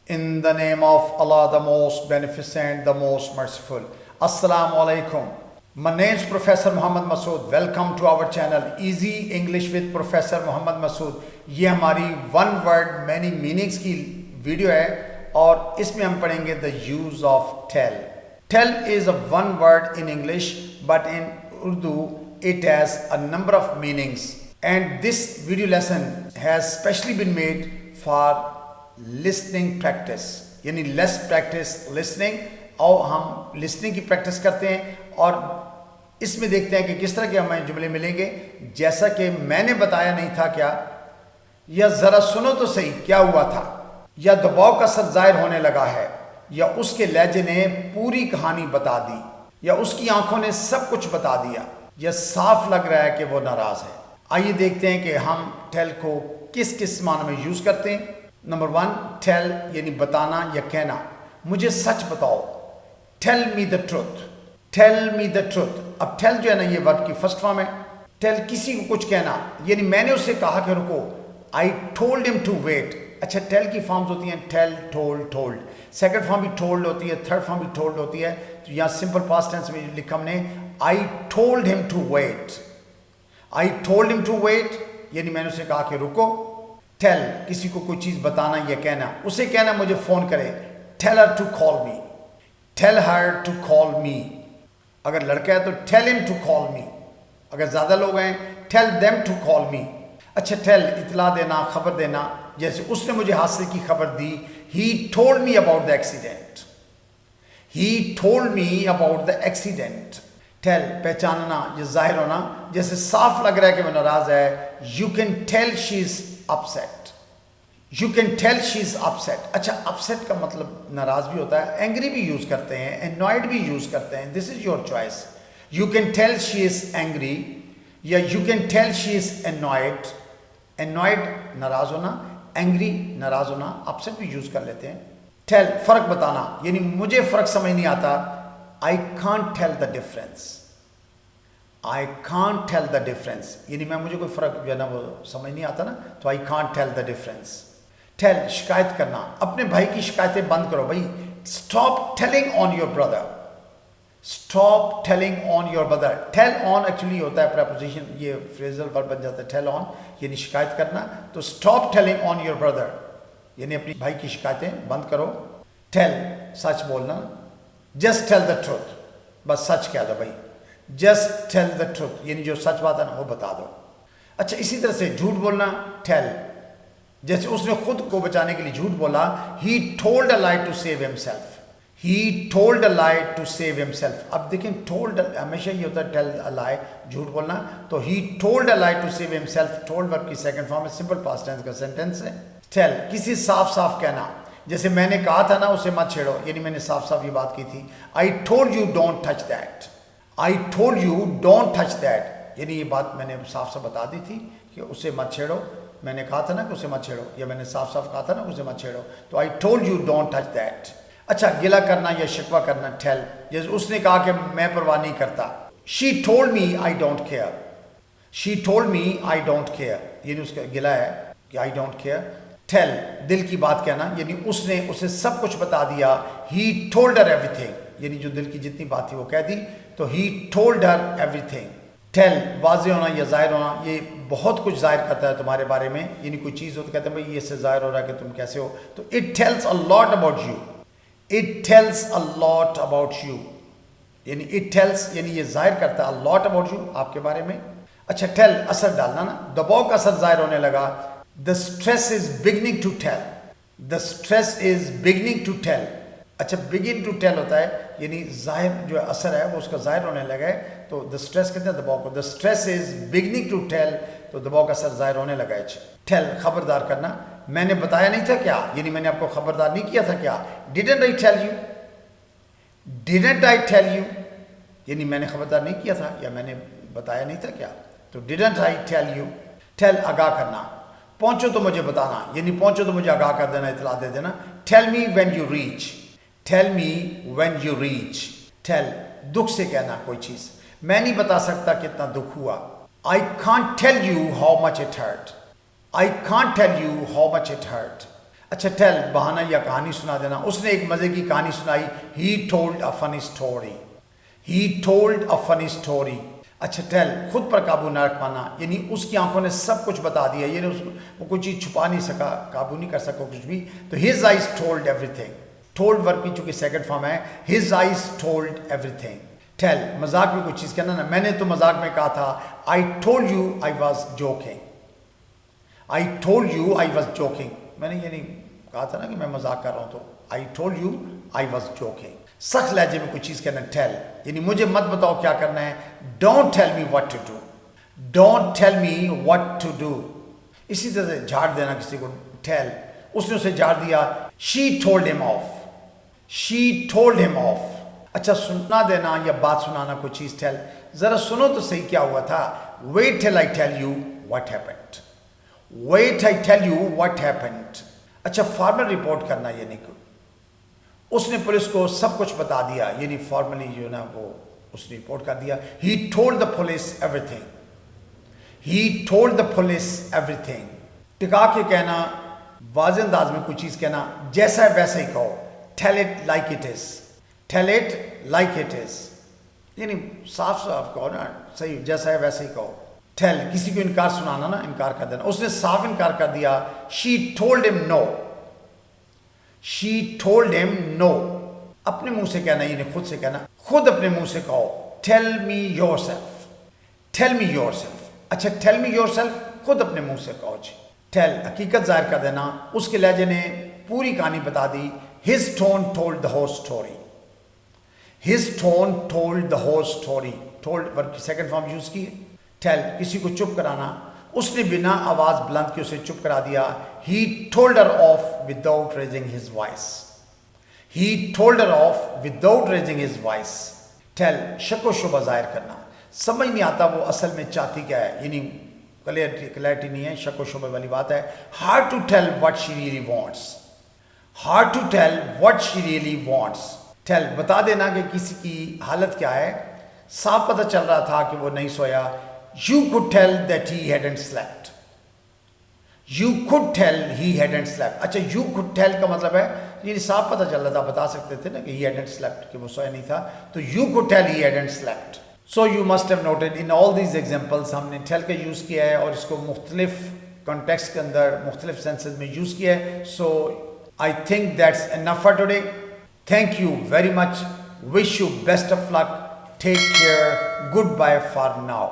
In the name of Allah, the most beneficent, the most merciful. Assalamu alaikum. My name is Professor Muhammad Masood. Welcome to our channel Easy English with Professor Muhammad Masood. یہ ہماری one word many meanings کی video ہے اور اس میں ہم پڑھیں گے the use of tell. Tell is a one word in English, but in Urdu it has a number of meanings. And this video lesson has specially been made for listening practice. یعنی less practice listening اور ہم listening کی practice کرتے ہیں اور اس میں دیکھتے ہیں کہ کس طرح کے ہمیں جملے ملیں گے. جیسا کہ میں نے بتایا نہیں تھا کیا، یا ذرا سنو تو صحیح کیا ہوا تھا، یا دباؤ کا اثر ظاہر ہونے لگا ہے، یا اس کے لہجے نے پوری کہانی بتا دی، یا اس کی آنکھوں نے سب کچھ بتا دیا، یا صاف لگ رہا ہے کہ وہ ناراض ہے. آئیے دیکھتے ہیں کہ ہم ٹیل کو کس کس معنی میں یوز کرتے ہیں. نمبر 1 ٹیل یعنی بتانا یا کہنا. مجھے سچ بتاؤ. Tell me the truth. Tell me the truth. اب ٹیل جو ہے نا یہ ورب کی فرسٹ فارم ہے. ٹیل کسی کو کچھ کہنا، یعنی میں نے اسے کہا کہ رکو. I told him to wait. اچھا ٹیل کی فارمز ہوتی ہیں tell, told, told. Second form بھی ٹولڈ ہوتی ہے، تھرڈ فارم بھی ٹولڈ ہوتی ہے. تو یہاں سمپل پاسٹ ٹینس میں لکھا ہم نے I told him to wait. I told him to wait یعنی میں نے اسے کہا کہ رکو. ٹیل کسی کو کوئی چیز بتانا یا کہنا، اسے کہنا مجھے فون کرے. Tell her to call me. Tell her to call me. اگر لڑکا ہے تو tell him to call me. اگر زیادہ لوگ ہیں tell them to call me. اچھا ٹیل اطلاع دینا، خبر دینا. جیسے اس نے مجھے حادثے کی خبر دی. He told me about the accident. He told me about the accident. Tell پہچاننا یا ظاہر ہونا. جیسے صاف لگ رہا ہے کہ وہ ناراض ہے. You can tell she is upset. You can tell she is upset. اچھا upset کا مطلب ناراض بھی ہوتا ہے، angry بھی یوز کرتے ہیں، annoyed بھی یوز کرتے ہیں. This is your choice. You can tell she is angry یا you can tell she is annoyed. annoyed ناراض ہونا، angry ناراض ہونا. upset بھی یوز کر لیتے ہیں. tell فرق بتانا، یعنی مجھے فرق سمجھ نہیں آتا. I can't tell the difference. I can't tell the difference یعنی مجھے کوئی فرق جو ہے نا وہ سمجھ نہیں آتا نا، تو I can't tell the difference. tell شکایت کرنا. اپنے بھائی کی شکایتیں بند کرو بھائی. stop telling on your brother. stop telling on your brother. tell on actually ہوتا ہے preposition، یہ phrasal verb بن جاتا ہے tell on یعنی شکایت کرنا. تو stop telling on your brother یعنی اپنی بھائی کی شکایتیں بند کرو. tell سچ بولنا. just tell the truth بس سچ کہہ دو بھائی. just tell the truth یعنی جو سچ بات ہے نا وہ بتا دو. اچھا اسی طرح سے جھوٹ بولنا tell. جیسے اس نے خود کو بچانے کے لیے جھوٹ بولا. he told a lie to save himself. he told a lie to save himself. اب دیکھیں told ہمیشہ یہ ہوتا ہے tell a lie جھوٹ بولنا. تو he told a lie to save himself. told verb کی سیکنڈ فارم ہے، سمپل پاسٹ ٹینس کا سینٹینس ہے. tell کسی صاف صاف کہنا. جیسے میں نے کہا تھا نا اسے مت چھیڑو، یعنی میں نے صاف صاف یہ بات کی تھی. I told you don't touch that. I told you don't touch that یعنی یہ بات میں نے صاف صاف بتا دی تھی کہ اسے مت چھیڑو. میں نے کہا تھا نا کہ اسے مت چھیڑو، یا میں نے صاف صاف کہا تھا نا اسے مت چھیڑو. تو I told you don't touch that. اچھا گلہ کرنا یا شکوہ کرنا tell. جیسے اس نے کہا کہ میں پرواہ نہیں کرتا. She told me I don't care. She told me I don't care یعنی اس کا گلہ ہے کہ I don't care. tell دل کی بات کہنا، یعنی اس نے اسے سب کچھ بتا دیا. He told her everything یعنی جو دل کی جتنی بات تھی وہ کہہ دی. تو he told her everything. tell واضح ہونا یا ظاہر ہونا. یہ بہت کچھ ظاہر کرتا ہے تمہارے بارے میں. یعنی کوئی چیز ہو تو کہتے ہیں بھائی یہ اس سے ظاہر ہو رہا ہے کہ تم کیسے ہو. تو it tells a lot about you. it tells a lot about you یعنی it tells یعنی یہ ظاہر کرتا ہے a lot about you آپ کے بارے میں. اچھا tell اثر ڈالنا نا. دباؤ کا اثر ظاہر ہونے لگا. the stress is beginning to tell. the stress is beginning to tell. اچھا begin to tell ہوتا ہے یعنی ظاہر جو اثر ہے وہ اس کا ظاہر ہونے لگا ہے. تو the stress کہتے ہیں دباؤ کو. the stress is beginning to tell تو دباؤ کا اثر ظاہر ہونے لگا ہے. tell خبردار کرنا. میں نے بتایا نہیں تھا کیا، یعنی میں نے آپ کو خبردار نہیں کیا تھا کیا. didn't I tell you. didn't I tell you یعنی میں نے خبردار نہیں کیا تھا یا میں نے بتایا نہیں تھا کیا. تو didn't I tell you. tell آگاہ کرنا. پہنچو تو مجھے بتانا، یعنی پہنچو تو مجھے آگاہ کر دینا، اطلاع دے دینا. tell me when you reach. tell me when you reach. tell دکھ سے کہنا کوئی چیز. میں نہیں بتا سکتا کتنا دکھ ہوا. I can't tell you how much it hurt. I can't tell you how much it hurt. اچھا ٹیل بہانہ یا کہانی سنا دینا. اس نے ایک مزے کی کہانی سنائی. He told a funny story. He told a funny story. اچھا ٹیل خود پر قابو نہ رکھ پانا یعنی اس کی آنکھوں نے سب کچھ بتا دیا, یعنی وہ کوئی چیز چھپا نہیں سکا, قابو نہیں کر سکا کچھ بھی. تو ہز آئیز ٹولڈ ایوری تھنگ. ٹولڈ ورب کی چونکہ سیکنڈ فارم ہے, ہز آئیز ٹولڈ ایوری تھنگ. ٹیل مذاق میں کوئی چیز کہنا نا, میں نے تو مذاق میں کہا تھا. I told you I was joking. I told you I was joking. میں نے یعنی کہا تھا نا کہ میں مذاق کر رہا ہوں, تو I told you I was joking. سخت لہجے میں کوئی چیز کہنا ٹیل یعنی مجھے مت بتاؤ کیا کرنا ہے. Don't tell me what to do. Don't tell me what to do. اسی طرح سے جھاڑ دینا کسی کو ٹیل. اس نے اسے جھاڑ دیا. She told him of. She told him of. اچھا سنا دینا یا بات سنانا کوئی چیز ٹیل. ذرا سنو تو صحیح کیا ہوا تھا. Wait till I tell you what happened. Wait I tell you what happened. اچھا فارمل رپورٹ کرنا یعنی اس نے پولیس کو سب کچھ بتا دیا, یعنی فارملی جو نا وہ اس نے رپورٹ کر دیا. He told the police every thing. He told the police every thing. Tikka کے کہنا, واضح انداز میں کوئی چیز کہنا, جیسا ہے ویسا ہی کہو. Tell it like it is. Tell it like it is یعنی صاف صاف کہو نا, صحیح جیسا ہے ویسا ہی کہو. ٹیل کسی کو انکار سنانا نا, انکار کر دینا. اس نے صاف انکار کر دیا. She told him know. She told him نو. اپنے منہ سے کہنا یعنی خود سے کہنا, خود اپنے منہ سے کہو. Tell me your self. Tell me your self. اچھا ٹیل می یور سیلف خود اپنے منہ سے کہو جی. ٹیل حقیقت ظاہر کر دینا. اس کے لہجے نے پوری کہانی بتا دی. His tone told the whole story. His tone told the whole story. Told verb کی سیکنڈ فارم یوز کی. ٹیل کسی کو چپ کرانا. اس نے بنا آواز بلند کے اسے چپ کرا دیا. He told her off without raising his voice. He told her off without raising his voice. Tell شک و شبہ ظاہر کرنا. سمجھ نہیں آتا وہ اصل میں چاہتی کیا ہے, یعنی کلیئرٹی نہیں ہے, شک و شبہ والی بات ہے. Hard to tell what she really wants. Hard to tell what she really wants. Tell بتا دینا کہ کسی کی حالت کیا ہے. صاف پتہ چل رہا تھا کہ وہ نہیں سویا. You could tell that he hadn't slept. You could tell he hadn't slept. اچھا you could tell کا مطلب ہے یعنی صاف پتہ چل رہا تھا, بتا سکتے تھے نا کہ he hadn't slept, کہ وہ سویا نہیں تھا. تو you could tell he hadn't slept. So you must have noted in all these examples ہم نے tell کا یوز کیا ہے اور اس کو مختلف context کے اندر مختلف senses میں یوز کیا ہے. So I think that's enough for today. Thank you very much. Wish you best of luck. Take care. Goodbye for now.